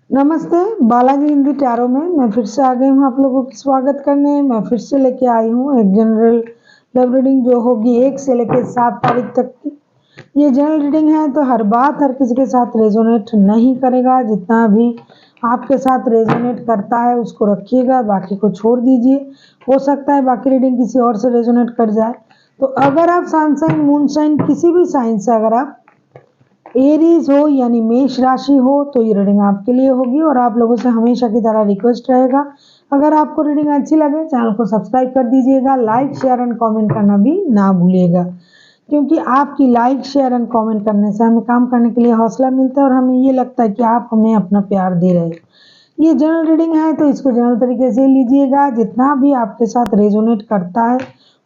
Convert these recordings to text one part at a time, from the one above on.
नमस्ते, बालाजी हिंदी टैरो में मैं फिर से आ गई हूँ आप लोगों की स्वागत करने। मैं फिर से लेके आई हूँ एक जनरल लव रीडिंग जो होगी 1 से लेकर 7 तारीख तक की। ये जनरल रीडिंग है तो हर बात हर किसी के साथ रेजोनेट नहीं करेगा। जितना भी आपके साथ रेजोनेट करता है उसको रखिएगा, बाकी को छोड़ दीजिए। हो सकता है बाकी रीडिंग किसी और से रेजोनेट कर जाए। तो अगर आप सन साइन, मून साइन, किसी भी साइन से अगर आप एरीज हो यानी मेष राशि हो तो ये रीडिंग आपके लिए होगी। और आप लोगों से हमेशा की तरह रिक्वेस्ट रहेगा, अगर आपको रीडिंग अच्छी लगे चैनल को सब्सक्राइब कर दीजिएगा, लाइक शेयर एंड कमेंट करना भी ना भूलिएगा, क्योंकि आपकी लाइक शेयर एंड कमेंट करने से हमें काम करने के लिए हौसला मिलता है और हमें ये लगता है कि आप हमें अपना प्यार दे रहे हैं। ये जनरल रीडिंग है तो इसको जनरल तरीके से लीजिएगा। जितना भी आपके साथ रेजोनेट करता है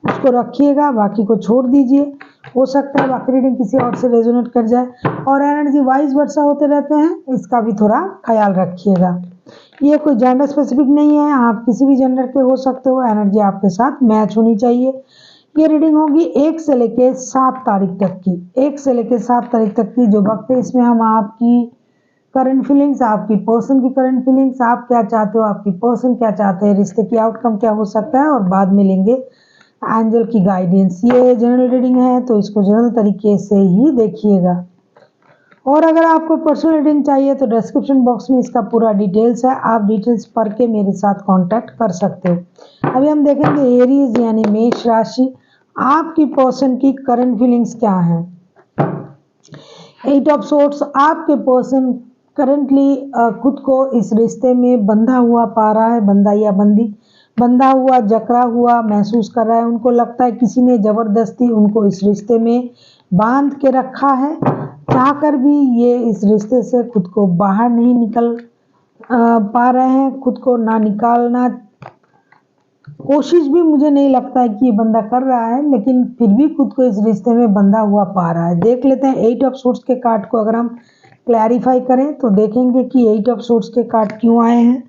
उसको रखिएगा, बाकी को छोड़ दीजिए। हो सकता है बाकी रीडिंग किसी और से रेजोनेट कर जाए और एनर्जी वाइज वर्षा होते रहते हैं, इसका भी थोड़ा ख्याल रखिएगा। ये कोई जेंडर स्पेसिफिक नहीं है, आप किसी भी जेंडर के हो सकते हो, एनर्जी आपके साथ मैच होनी चाहिए। ये रीडिंग होगी 1 से लेके 7 तारीख तक की। 1 से लेके 7 तारीख तक की जो वक्त है, इसमें हम आपकी करंट फीलिंग्स, आपकी पर्सन की करंट फीलिंग्स, आप क्या चाहते हो, आपकी पर्सन क्या चाहते हैं, रिश्ते की आउटकम क्या हो सकता है, और बाद में लेंगे एंजल की गाइडेंस। ये जनरल रीडिंग है तो इसको जनरल तरीके से ही देखिएगा। और अगर आपको पर्सनल रीडिंग चाहिए तो डिस्क्रिप्शन बॉक्स में इसका पूरा डिटेल्स है, आप डिटेल्स पढ़ के मेरे साथ कांटेक्ट कर सकते हो। अभी हम देखेंगे एरीज यानी मेष राशि, आपकी पर्सन की करंट फीलिंग्स क्या है। 8 ऑफ सोर्ड्स, आपके पर्सन करंटली खुद को इस रिश्ते में बंधा हुआ पा रहा है, बंधा या बंदी, बंधा हुआ, जकड़ा हुआ महसूस कर रहा है। उनको लगता है किसी ने जबरदस्ती उनको इस रिश्ते में बांध के रखा है, चाहकर भी ये इस रिश्ते से खुद को बाहर नहीं निकल पा रहे हैं। खुद को ना निकालना कोशिश भी मुझे नहीं लगता है कि ये बंदा कर रहा है, लेकिन फिर भी खुद को इस रिश्ते में बंधा हुआ पा रहा है। देख लेते हैं 8 ऑफ सोर्ड्स के कार्ड को अगर हम क्लैरिफाई करें तो देखेंगे कि 8 ऑफ सोर्ड्स के कार्ड क्यों आए हैं।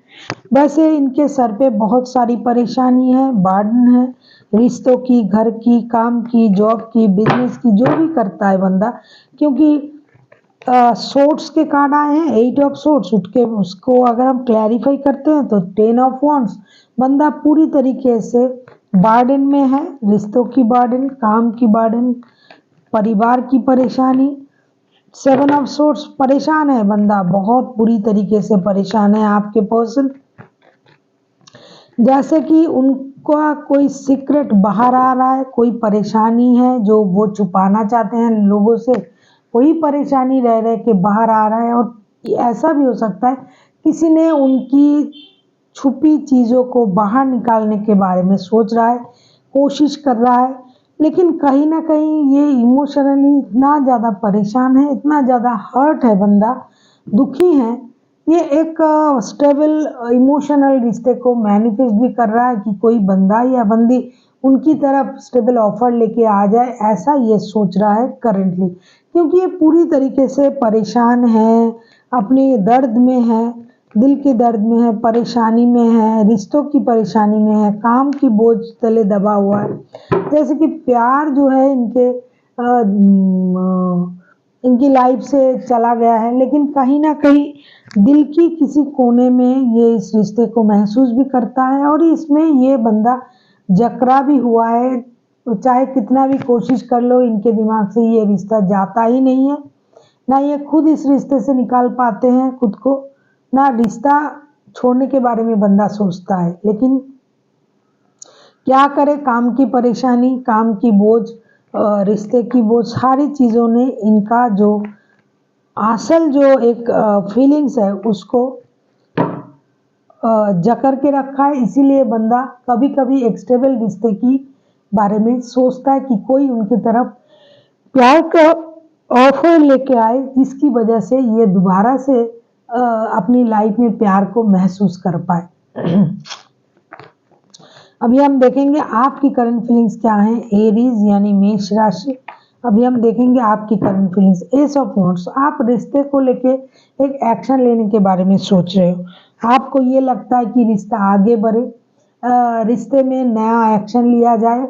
वैसे इनके सर पे बहुत सारी परेशानी है, बर्डन है, रिश्तों की, घर की, काम की, जॉब की, बिजनेस की, जो भी करता है बंदा, क्योंकि सोर्ड्स के कार्ड आए हैं 8 ऑफ सोर्ड्स उठ के। उसको अगर हम क्लैरिफाई करते हैं तो 10 ऑफ वॉन्ड्स, बंदा पूरी तरीके से बर्डन में है, रिश्तों की बर्डन, काम की बर्डन, परिवार की परेशानी। 7 ऑफ सोर्ड्स, परेशान है बंदा, बहुत बुरी तरीके से परेशान है आपके पर्सन, जैसे कि उनका कोई सीक्रेट बाहर आ रहा है, कोई परेशानी है जो वो छुपाना चाहते हैं लोगों से, कोई परेशानी रह रहे के बाहर आ रहा है। और ऐसा भी हो सकता है किसी ने उनकी छुपी चीज़ों को बाहर निकालने के बारे में सोच रहा है, कोशिश कर रहा है, लेकिन कहीं ना कहीं ये इमोशनली इतना ज़्यादा परेशान है, इतना ज़्यादा हर्ट है बंदा, दुखी है। ये एक स्टेबल इमोशनल रिश्ते को मैनिफेस्ट भी कर रहा है कि कोई बंदा या बंदी उनकी तरफ स्टेबल ऑफर लेके आ जाए, ऐसा ये सोच रहा है करंटली, क्योंकि ये पूरी तरीके से परेशान है, अपने दर्द में है, दिल के दर्द में है, परेशानी में है, रिश्तों की परेशानी में है, काम की बोझ तले दबा हुआ है। जैसे कि प्यार जो है इनकी लाइफ से चला गया है, लेकिन कहीं ना कहीं दिल की किसी कोने में ये इस रिश्ते को महसूस भी करता है और इसमें ये बंदा जकड़ा भी हुआ है। तो चाहे कितना भी कोशिश कर लो, इनके दिमाग से ये रिश्ता जाता ही नहीं है, ना ये खुद इस रिश्ते से निकाल पाते हैं खुद को, ना रिश्ता छोड़ने के बारे में बंदा सोचता है। लेकिन क्या करे, काम की परेशानी, काम की बोझ, रिश्ते की बोझ, सारी चीज़ों ने इनका जो असल जो एक फीलिंग्स है उसको जकड़ के रखा है। इसीलिए बंदा कभी कभी एक स्टेबल रिश्ते की बारे में सोचता है कि कोई उनकी तरफ प्यार का ऑफर लेके आए, जिसकी वजह से ये दोबारा से अपनी लाइफ में प्यार को महसूस कर पाए। अभी हम देखेंगे आपकी करंट फीलिंग्स क्या हैं, एरीज यानी मेष राशि। अभी हम देखेंगे आपकी current feelings. S of wands, आप रिश्ते को लेके एक एक्शन लेने के बारे में सोच रहे हो। आपको ये लगता है कि रिश्ता आगे बढ़े, रिश्ते में नया एक्शन लिया जाए।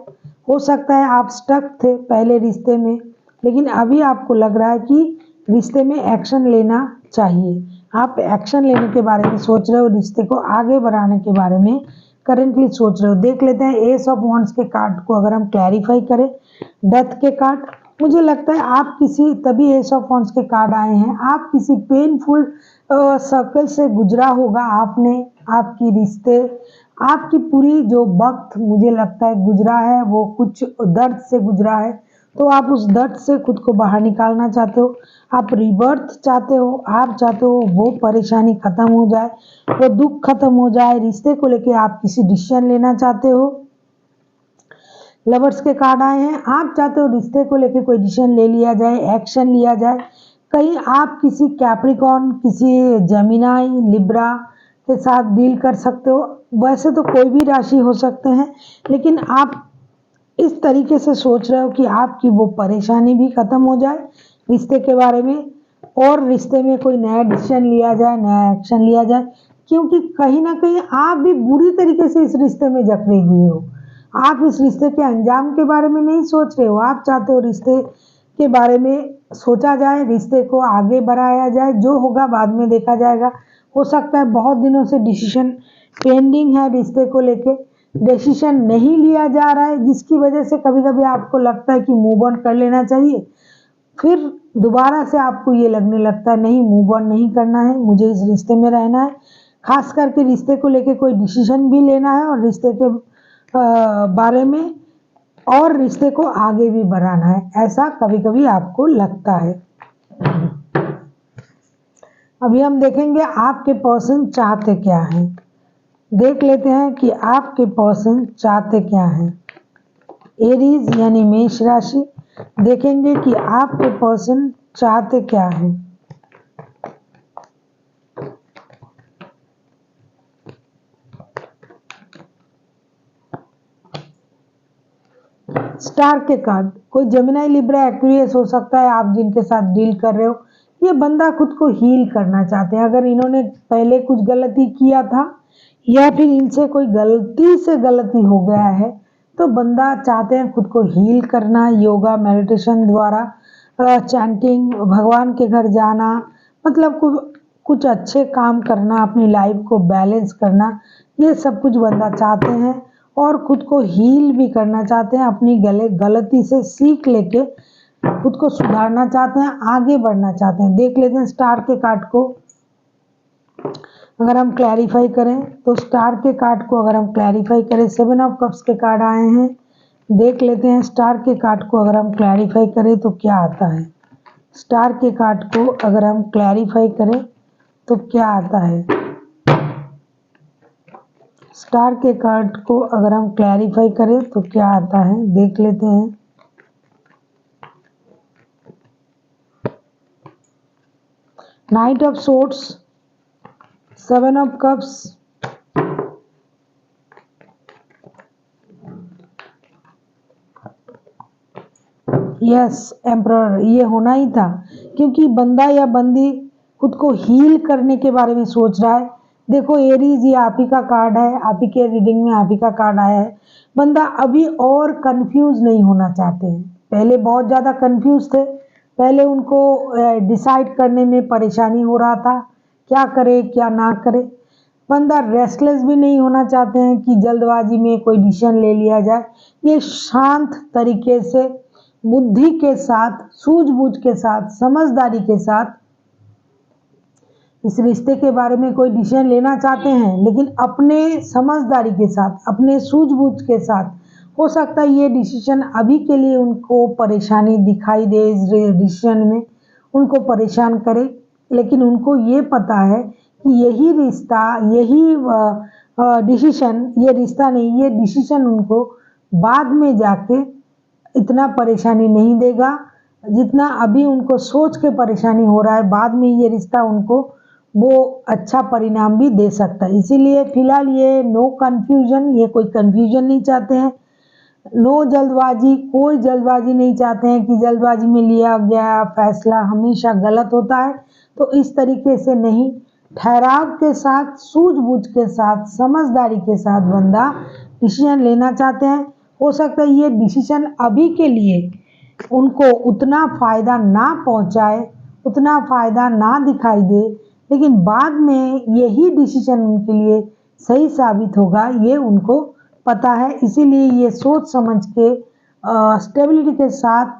हो सकता है आप स्टक थे पहले रिश्ते में, लेकिन अभी आपको लग रहा है कि रिश्ते में एक्शन लेना चाहिए। आप एक्शन लेने के बारे में सोच रहे हो, रिश्ते को आगे बढ़ाने के बारे में करेंटली सोच रहे हो। देख लेते हैं एस ऑफ वॉन्ड्स के कार्ड को अगर हम क्लैरिफाई करें, डेथ के कार्ड। मुझे लगता है आप किसी, तभी एस ऑफ वॉन्ड्स के कार्ड आए हैं, आप किसी पेनफुल सर्कल से गुजरा होगा आपने, आपकी रिश्ते, आपकी पूरी जो वक्त मुझे लगता है गुजरा है वो कुछ दर्द से गुजरा है। तो आप उस दर्द से खुद को बाहर निकालना चाहते हो, आप रिबर्थ चाहते हो, आप चाहते हो वो परेशानी खत्म हो जाए, वो दुख खत्म हो जाए। रिश्ते को लेके आप किसी डिसीजन लेना चाहते हो। लवर्स के कार्ड आए हैं, आप चाहते हो रिश्ते को लेके कोई डिसीजन ले लिया जाए, एक्शन लिया जाए। कहीं आप किसी कैप्रिकॉर्न, किसी जेमिनाई, लिब्रा के साथ डील कर सकते हो। वैसे तो कोई भी राशि हो सकते हैं, लेकिन आप इस तरीके से सोच रहे हो कि आपकी वो परेशानी भी खत्म हो जाए रिश्ते के बारे में, और रिश्ते में कोई नया डिसीजन लिया जाए, नया एक्शन लिया जाए। क्योंकि कहीं ना कहीं आप भी बुरी तरीके से इस रिश्ते में जकड़े हुए हो। आप इस रिश्ते के अंजाम के बारे में नहीं सोच रहे हो, आप चाहते हो रिश्ते के बारे में सोचा जाए, रिश्ते को आगे बढ़ाया जाए, जो होगा बाद में देखा जाएगा। हो सकता है बहुत दिनों से डिसीजन पेंडिंग है रिश्ते को लेके, डिसीजन नहीं लिया जा रहा है, जिसकी वजह से कभी कभी आपको लगता है कि मूव ऑन कर लेना चाहिए, फिर दोबारा से आपको ये लगने लगता है नहीं, मूव ऑन नहीं करना है, मुझे इस रिश्ते में रहना है। खास करके रिश्ते को लेके कोई डिसीजन भी लेना है और रिश्ते के बारे में, और रिश्ते को आगे भी बढ़ाना है, ऐसा कभी कभी आपको लगता है। अभी हम देखेंगे आपके पर्सन चाहते क्या हैं। देख लेते हैं कि आपके पर्सन चाहते क्या हैं। एरीज यानी मेष राशि, देखेंगे कि आपके पर्सन चाहते क्या हैं। स्टार के कार्ड, कोई जेमिनी, लिब्रा, एक्वेरियस हो सकता है आप जिनके साथ डील कर रहे हो। ये बंदा खुद को हील करना चाहते हैं। अगर इन्होंने पहले कुछ गलती किया था या फिर इनसे कोई गलती से गलती हो गया है, तो बंदा चाहते हैं खुद को हील करना, योगा मेडिटेशन द्वारा, चैंटिंग, भगवान के घर जाना, मतलब कुछ अच्छे काम करना, अपनी लाइफ को बैलेंस करना, ये सब कुछ बंदा चाहते हैं। और खुद को हील भी करना चाहते हैं, अपनी गलती से सीख लेके खुद को सुधारना चाहते हैं, आगे बढ़ना चाहते हैं। देख लेते हैं स्टार के कार्ड को अगर हम क्लैरिफाई करें, तो स्टार के कार्ड को अगर हम क्लैरिफाई करें, 7 ऑफ कप्स के कार्ड आए हैं। देख लेते हैं स्टार के कार्ड को अगर हम क्लैरिफाई करें तो क्या आता है। स्टार के कार्ड को अगर हम क्लैरिफाई करें तो क्या आता है। स्टार के कार्ड को अगर हम क्लैरिफाई करें तो क्या आता है, देख लेते हैं। Night of swords, 7 of cups, yes emperor, ये होना ही था, क्योंकि बंदा या बंदी खुद को हील करने के बारे में सोच रहा है। देखो एरीज, ये आप ही का कार्ड है, आप ही के रीडिंग में आप ही का कार्ड आया है। बंदा अभी और कंफ्यूज नहीं होना चाहते हैं। पहले बहुत ज़्यादा कंफ्यूज थे, पहले उनको डिसाइड करने में परेशानी हो रहा था, क्या करे क्या ना करे। बंदा रेस्टलेस भी नहीं होना चाहते हैं कि जल्दबाजी में कोई डिसीजन ले लिया जाए। ये शांत तरीके से, बुद्धि के साथ, सूझबूझ के साथ, समझदारी के साथ इस रिश्ते के बारे में कोई डिसीजन लेना चाहते हैं, लेकिन अपने समझदारी के साथ, अपने सूझबूझ के साथ। हो सकता है ये डिसीजन अभी के लिए उनको परेशानी दिखाई दे, इस डिसीजन में उनको परेशान करे, लेकिन उनको ये पता है कि यही रिश्ता, यही डिसीजन, ये रिश्ता नहीं, ये डिसीजन उनको बाद में जाके इतना परेशानी नहीं देगा जितना अभी उनको सोच के परेशानी हो रहा है। बाद में ये रिश्ता उनको वो अच्छा परिणाम भी दे सकता है। इसीलिए फिलहाल ये नो कन्फ्यूजन, ये कोई कन्फ्यूजन नहीं चाहते हैं। नो जल्दबाजी, कोई जल्दबाजी नहीं चाहते हैं कि जल्दबाजी में लिया गया फैसला हमेशा गलत होता है। तो इस तरीके से नहीं, ठहराव के साथ, सूझबूझ के साथ, समझदारी के साथ बंदा डिसीजन लेना चाहते हैं। हो सकता है ये डिसीजन अभी के लिए उनको उतना फ़ायदा ना पहुंचाए, उतना फ़ायदा ना दिखाई दे लेकिन बाद में यही डिसीजन उनके लिए सही साबित होगा, ये उनको पता है। इसीलिए ये सोच समझ के स्टेबिलिटी के साथ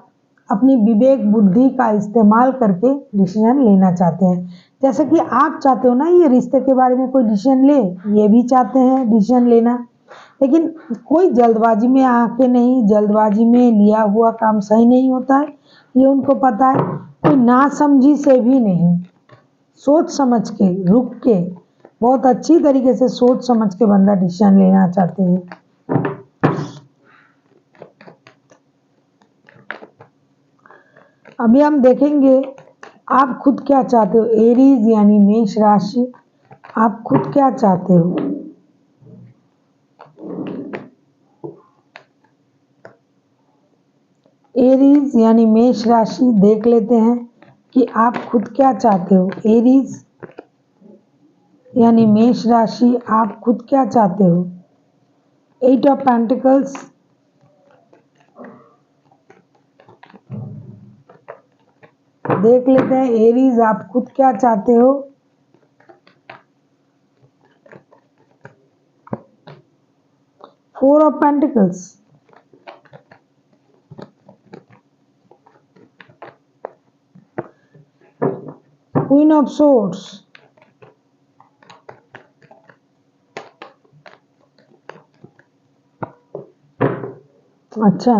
अपनी विवेक बुद्धि का इस्तेमाल करके डिसीजन लेना चाहते हैं। जैसे कि आप चाहते हो ना ये रिश्ते के बारे में कोई डिसीजन ले, ये भी चाहते हैं डिसीजन लेना, लेकिन कोई जल्दबाजी में आके नहीं, जल्दबाजी में लिया हुआ काम सही नहीं होता है, ये उनको पता है। कोई नासमझी से भी नहीं, सोच समझ के, रुक के, बहुत अच्छी तरीके से सोच समझ के बंदा डिसीजन लेना चाहते हैं। अभी हम देखेंगे आप खुद क्या चाहते हो। एरीज यानी मेष राशि, आप खुद क्या चाहते हो। एरीज यानी मेष राशि, देख लेते हैं कि आप खुद क्या चाहते हो। एरीज यानी मेष राशि, आप खुद क्या चाहते हो। 8 ऑफ पेंटिकल्स, देख लेते हैं एरीज आप खुद क्या चाहते हो। 4 of pentacles, queen of swords, अच्छा,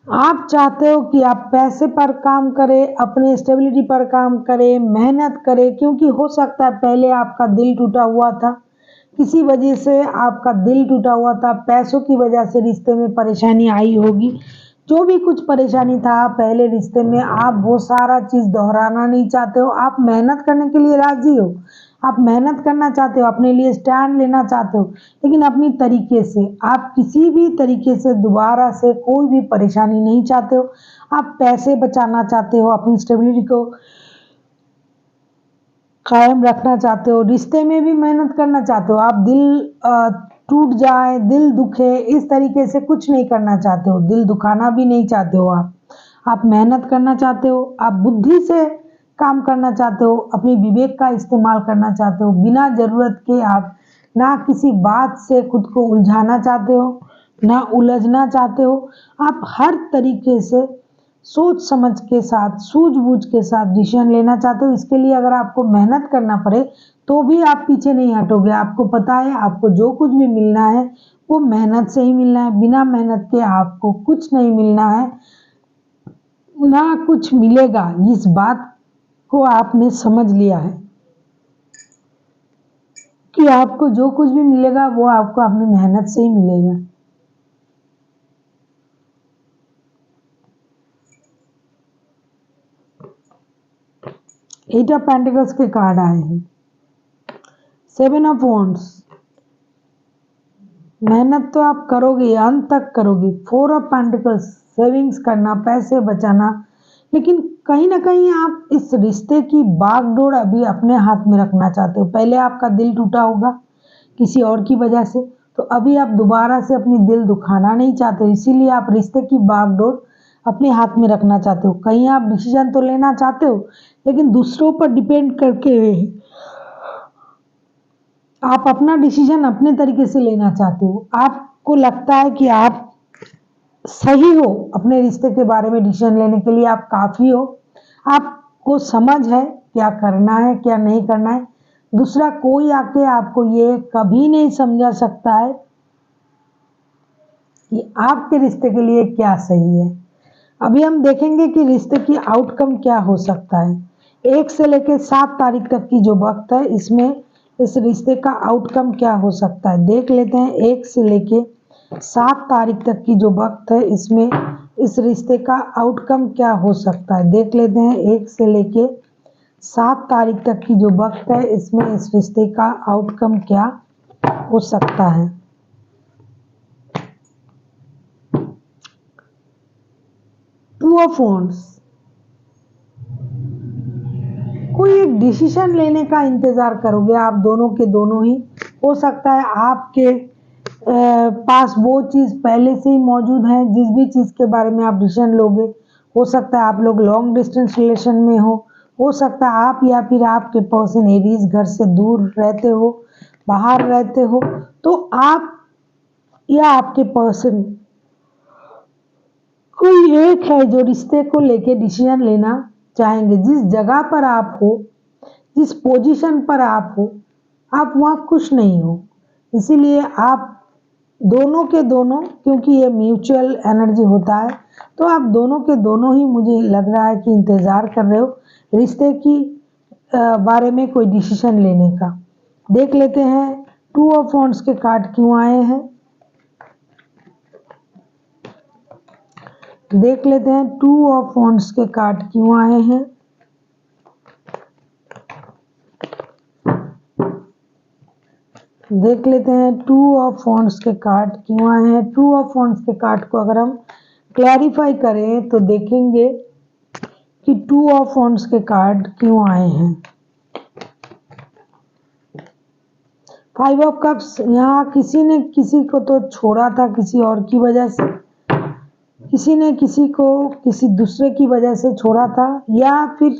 आप चाहते हो कि आप पैसे पर काम करें, अपने स्टेबिलिटी पर काम करें, मेहनत करें, क्योंकि हो सकता है पहले आपका दिल टूटा हुआ था, किसी वजह से आपका दिल टूटा हुआ था, पैसों की वजह से रिश्ते में परेशानी आई होगी। जो भी कुछ परेशानी था पहले रिश्ते में, आप वो सारा चीज़ दोहराना नहीं चाहते हो। आप मेहनत करने के लिए राजी हो, आप मेहनत करना चाहते हो, अपने लिए स्टैंड लेना चाहते हो, लेकिन अपनी तरीके से। आप किसी भी तरीके से दोबारा से कोई भी परेशानी नहीं चाहते हो। आप पैसे बचाना चाहते हो, अपनी स्टेबिलिटी को कायम रखना चाहते हो, रिश्ते में भी मेहनत करना चाहते हो। आप दिल टूट जाए, दिल दुखे, इस तरीके से कुछ नहीं करना चाहते हो, दिल दुखाना भी नहीं चाहते हो। आप मेहनत करना चाहते हो, आप बुद्धि से काम करना चाहते हो, अपनी विवेक का इस्तेमाल करना चाहते हो। बिना ज़रूरत के आप ना किसी बात से खुद को उलझाना चाहते हो, ना उलझना चाहते हो। आप हर तरीके से सोच समझ के साथ, सूझबूझ के साथ डिसीजन लेना चाहते हो। इसके लिए अगर आपको मेहनत करना पड़े तो भी आप पीछे नहीं हटोगे। आपको पता है आपको जो कुछ भी मिलना है वो मेहनत से ही मिलना है, बिना मेहनत के आपको कुछ नहीं मिलना है, ना कुछ मिलेगा। इस बात को आपने समझ लिया है कि आपको जो कुछ भी मिलेगा वो आपको अपनी मेहनत से ही मिलेगा। एट ऑफ पेंटिकल्स के कार्ड आए हैं, 7 ऑफ वॉन्ड्स, मेहनत तो आप करोगे, अंत तक करोगे। 4 ऑफ पेंटिकल्स, सेविंग्स करना, पैसे बचाना, लेकिन कहीं ना कहीं आप इस रिश्ते की बागडोर अभी अपने हाथ में रखना चाहते हो। पहले आपका दिल टूटा होगा किसी और की वजह से, तो अभी आप दोबारा से अपनी दिल दुखाना नहीं चाहते, इसीलिए आप रिश्ते की बागडोर अपने हाथ में रखना चाहते हो। कहीं आप डिसीजन तो लेना चाहते हो, लेकिन दूसरों पर डिपेंड करके नहीं। आप अपना डिसीजन अपने तरीके से लेना चाहते हो। आपको लगता है कि आप सही हो, अपने रिश्ते के बारे में डिसीजन लेने के लिए आप काफ़ी हो। आपको समझ है क्या करना है क्या नहीं करना है। दूसरा कोई आके आपको ये कभी नहीं समझा सकता है कि आपके रिश्ते के लिए क्या सही है। अभी हम देखेंगे कि रिश्ते की आउटकम क्या हो सकता है। 1 से लेकर 7 तारीख तक की जो वक्त है, इसमें इस रिश्ते का आउटकम क्या हो सकता है देख लेते हैं। 1 से लेके 7 तारीख तक की जो वक्त है, इसमें इस रिश्ते का आउटकम क्या हो सकता है देख लेते हैं। 1 से लेके 7 तारीख तक की जो वक्त है, इसमें इस रिश्ते का आउटकम क्या हो सकता है। टू ऑफ वॉन्ड्स, कोई एक डिसीजन लेने का इंतजार करोगे आप दोनों के दोनों ही। हो सकता है आपके पास वो चीज़ पहले से ही मौजूद है, जिस भी चीज़ के बारे में आप डिसीजन लोगे। हो सकता है आप लोग लॉन्ग डिस्टेंस रिलेशन में हो हो सकता है आप या फिर आपके पर्सन एरीज घर से दूर रहते हो, बाहर रहते हो, तो आप या आपके पर्सन कोई एक है जो रिश्ते को लेके डिसीजन लेना चाहेंगे। जिस जगह पर आप हो, जिस पोजीशन पर आप हो, आप वहाँ खुश नहीं हो। इसीलिए आप दोनों के दोनों, क्योंकि ये म्यूचुअल एनर्जी होता है, तो आप दोनों के दोनों ही मुझे लग रहा है कि इंतज़ार कर रहे हो रिश्ते की बारे में कोई डिसीजन लेने का। देख लेते हैं 2 ऑफ वॉन्ड्स के कार्ड क्यों आए हैं। देख लेते हैं 2 ऑफ वॉन्ड्स के कार्ड क्यों आए हैं। देख लेते हैं 2 ऑफ वॉन्ड्स के कार्ड क्यों आए हैं। 2 ऑफ वॉन्ड्स के कार्ड को अगर हम क्लैरिफाई करें तो देखेंगे कि 2 ऑफ वॉन्ड्स के कार्ड क्यों आए हैं। 5 ऑफ कप्स, यहाँ किसी ने किसी को तो छोड़ा था किसी और की वजह से, किसी ने किसी को किसी दूसरे की वजह से छोड़ा था, या फिर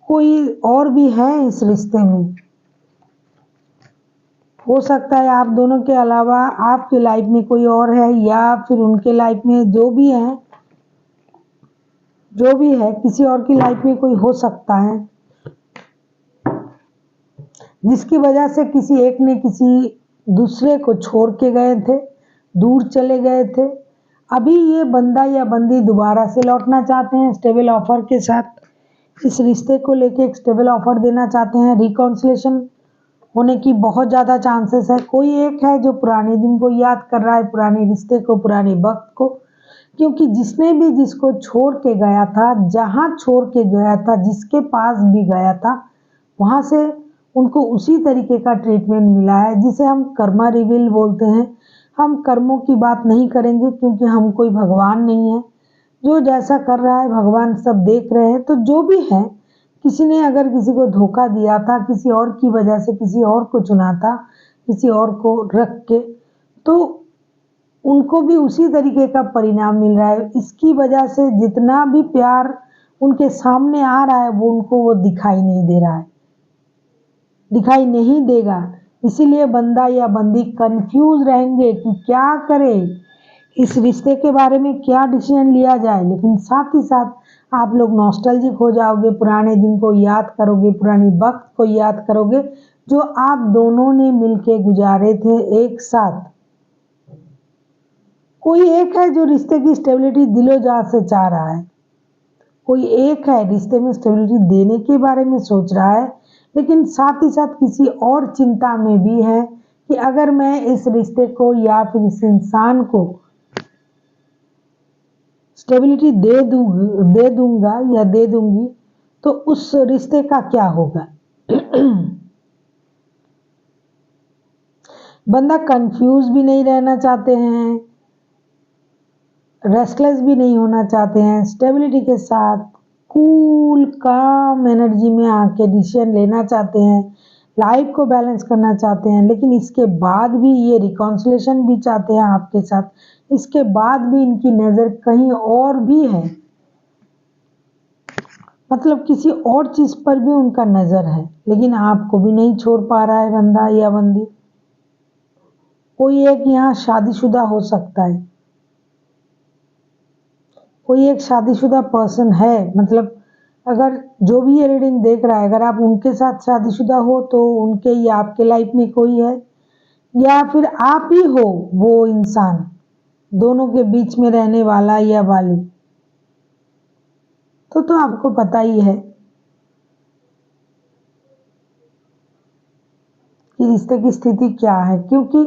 कोई और भी है इस रिश्ते में। हो सकता है आप दोनों के अलावा आपके लाइफ में कोई और है, या फिर उनके लाइफ में जो भी है किसी और की लाइफ में कोई हो सकता है, जिसकी वजह से किसी एक ने किसी दूसरे को छोड़ के गए थे, दूर चले गए थे। अभी ये बंदा या बंदी दोबारा से लौटना चाहते हैं स्टेबल ऑफर के साथ। इस रिश्ते को लेके एक स्टेबल ऑफर देना चाहते हैं। रिकॉन्सिलेशन होने की बहुत ज़्यादा चांसेस है। कोई एक है जो पुराने दिन को याद कर रहा है, पुराने रिश्ते को, पुराने वक्त को, क्योंकि जिसने भी जिसको छोड़ के गया था, जहाँ छोड़ के गया था, जिसके पास भी गया था, वहाँ से उनको उसी तरीके का ट्रीटमेंट मिला है, जिसे हम कर्मा रिवील बोलते हैं। हम कर्मों की बात नहीं करेंगे क्योंकि हम कोई भगवान नहीं है। जो जैसा कर रहा है भगवान सब देख रहे हैं। तो जो भी है, किसी ने अगर किसी को धोखा दिया था, किसी और की वजह से किसी और को चुना था, किसी और को रख के, तो उनको भी उसी तरीके का परिणाम मिल रहा है। इसकी वजह से जितना भी प्यार उनके सामने आ रहा है वो उनको वो दिखाई नहीं दे रहा है, दिखाई नहीं देगा। इसीलिए बंदा या बंदी कंफ्यूज रहेंगे कि क्या करें, इस रिश्ते के बारे में क्या डिसीजन लिया जाए। लेकिन साथ ही साथ आप लोग नॉस्टैल्जिक हो जाओगे, पुराने दिन को याद करोगे, पुरानी वक्त को याद करोगे जो आप दोनों ने मिलके गुजारे थे एक साथ। कोई एक है जो रिश्ते की स्टेबिलिटी दिलो जान से चाह रहा है। कोई एक है रिश्ते में स्टेबिलिटी देने के बारे में सोच रहा है, लेकिन साथ ही साथ किसी और चिंता में भी है कि अगर मैं इस रिश्ते को या फिर इस इंसान को स्टेबिलिटी दे दूंगा या दे दूंगी तो उस रिश्ते का क्या होगा। बंदा कंफ्यूज भी नहीं रहना चाहते हैं, रेस्टलेस भी नहीं होना चाहते हैं। स्टेबिलिटी के साथ कूल काम एनर्जी में आके डिसीजन लेना चाहते हैं, लाइफ को बैलेंस करना चाहते हैं। लेकिन इसके बाद भी ये रिकॉन्सिलेशन भी चाहते हैं आपके साथ। इसके बाद भी इनकी नज़र कहीं और भी है, मतलब किसी और चीज़ पर भी उनका नज़र है, लेकिन आपको भी नहीं छोड़ पा रहा है बंदा या बंदी। कोई एक यहाँ शादीशुदा हो सकता है, कोई एक शादीशुदा पर्सन है। मतलब अगर जो भी ये रीडिंग देख रहा है, अगर आप उनके साथ शादीशुदा हो तो उनके या आपके लाइफ में कोई है, या फिर आप ही हो वो इंसान, दोनों के बीच में रहने वाला या वाली। तो आपको पता ही है कि रिश्ते की स्थिति क्या है, क्योंकि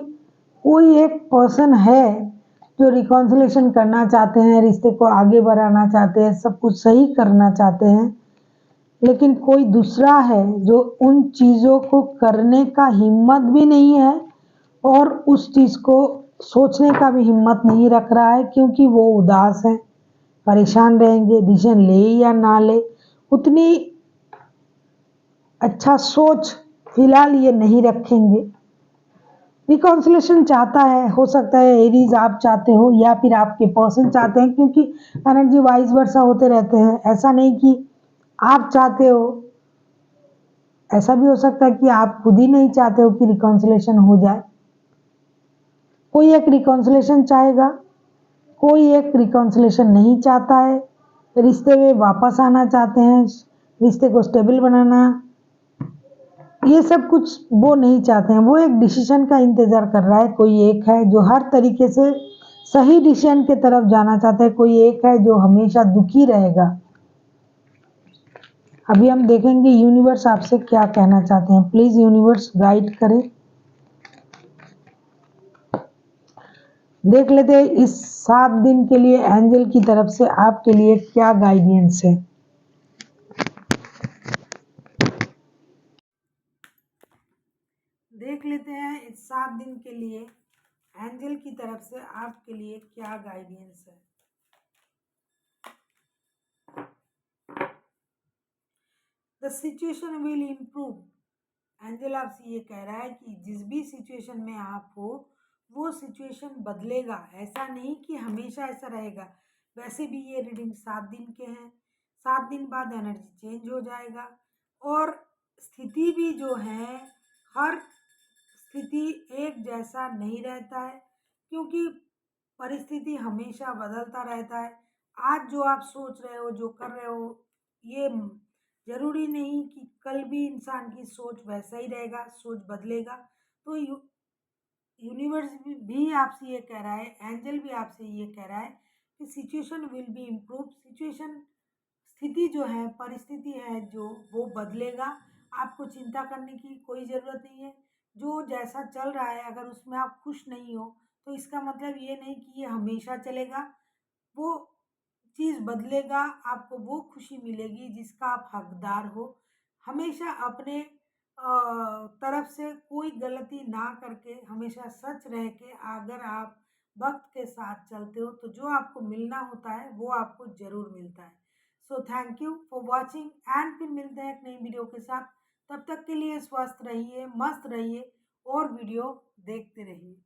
कोई एक पर्सन है जो रिकॉन्सिलेशन करना चाहते हैं, रिश्ते को आगे बढ़ाना चाहते हैं, सब कुछ सही करना चाहते हैं। लेकिन कोई दूसरा है जो उन चीज़ों को करने का हिम्मत भी नहीं है और उस चीज़ को सोचने का भी हिम्मत नहीं रख रहा है, क्योंकि वो उदास है, परेशान रहेंगे। डिसीजन ले या ना ले, उतनी अच्छा सोच फिलहाल ये नहीं रखेंगे। रिकॉन्सिलेशन चाहता है, हो सकता है एरीज आप चाहते हो या फिर आपके पर्सन चाहते हैं, क्योंकि एनर्जी वाइज वर्सा होते रहते हैं। ऐसा नहीं कि आप चाहते हो, ऐसा भी हो सकता है कि आप खुद ही नहीं चाहते हो कि रिकॉन्सिलेशन हो जाए। कोई एक रिकॉन्सिलेशन चाहेगा, कोई एक रिकॉन्सिलेशन नहीं चाहता है, रिश्ते में वापस आना चाहते हैं, रिश्ते को स्टेबल बनाना, ये सब कुछ वो नहीं चाहते हैं। वो एक डिसीजन का इंतज़ार कर रहा है। कोई एक है जो हर तरीके से सही डिसीजन की तरफ जाना चाहता है, कोई एक है जो हमेशा दुखी रहेगा। अभी हम देखेंगे यूनिवर्स आपसे क्या कहना चाहते हैं। प्लीज़ यूनिवर्स गाइड करें। देख लेते हैं इस 7 दिन के लिए एंजल की तरफ से आपके लिए क्या गाइडेंस है। देख लेते हैं इस 7 दिन के लिए एंजल की तरफ से आपके लिए क्या गाइडेंस है। The situation will improve. Angel आपसे ये कह रहा है कि जिस भी सिचुएशन में आप हो वो सिचुएशन बदलेगा। ऐसा नहीं कि हमेशा ऐसा रहेगा। वैसे भी ये रीडिंग 7 दिन के हैं। 7 दिन बाद एनर्जी चेंज हो जाएगा और स्थिति भी जो है, हर स्थिति एक जैसा नहीं रहता है, क्योंकि परिस्थिति हमेशा बदलता रहता है। आज जो आप सोच रहे हो, जो कर रहे हो, ये जरूरी नहीं कि कल भी इंसान की सोच वैसा ही रहेगा, सोच बदलेगा। तो यूनिवर्स भी आपसे ये कह रहा है, एंजल भी आपसे ये कह रहा है कि situation will be improve. Situation, स्थिति जो है, परिस्थिति है जो, वो बदलेगा। आपको चिंता करने की कोई ज़रूरत नहीं है। जो जैसा चल रहा है, अगर उसमें आप खुश नहीं हो तो इसका मतलब ये नहीं कि ये हमेशा चलेगा। वो चीज़ बदलेगा, आपको वो खुशी मिलेगी जिसका आप हकदार हो। हमेशा अपने तरफ से कोई गलती ना करके, हमेशा सच रह के अगर आप वक्त के साथ चलते हो तो जो आपको मिलना होता है वो आपको ज़रूर मिलता है। So thank you for watching and फिर मिलते हैं एक नई वीडियो के साथ। तब तक के लिए स्वस्थ रहिए, मस्त रहिए और वीडियो देखते रहिए।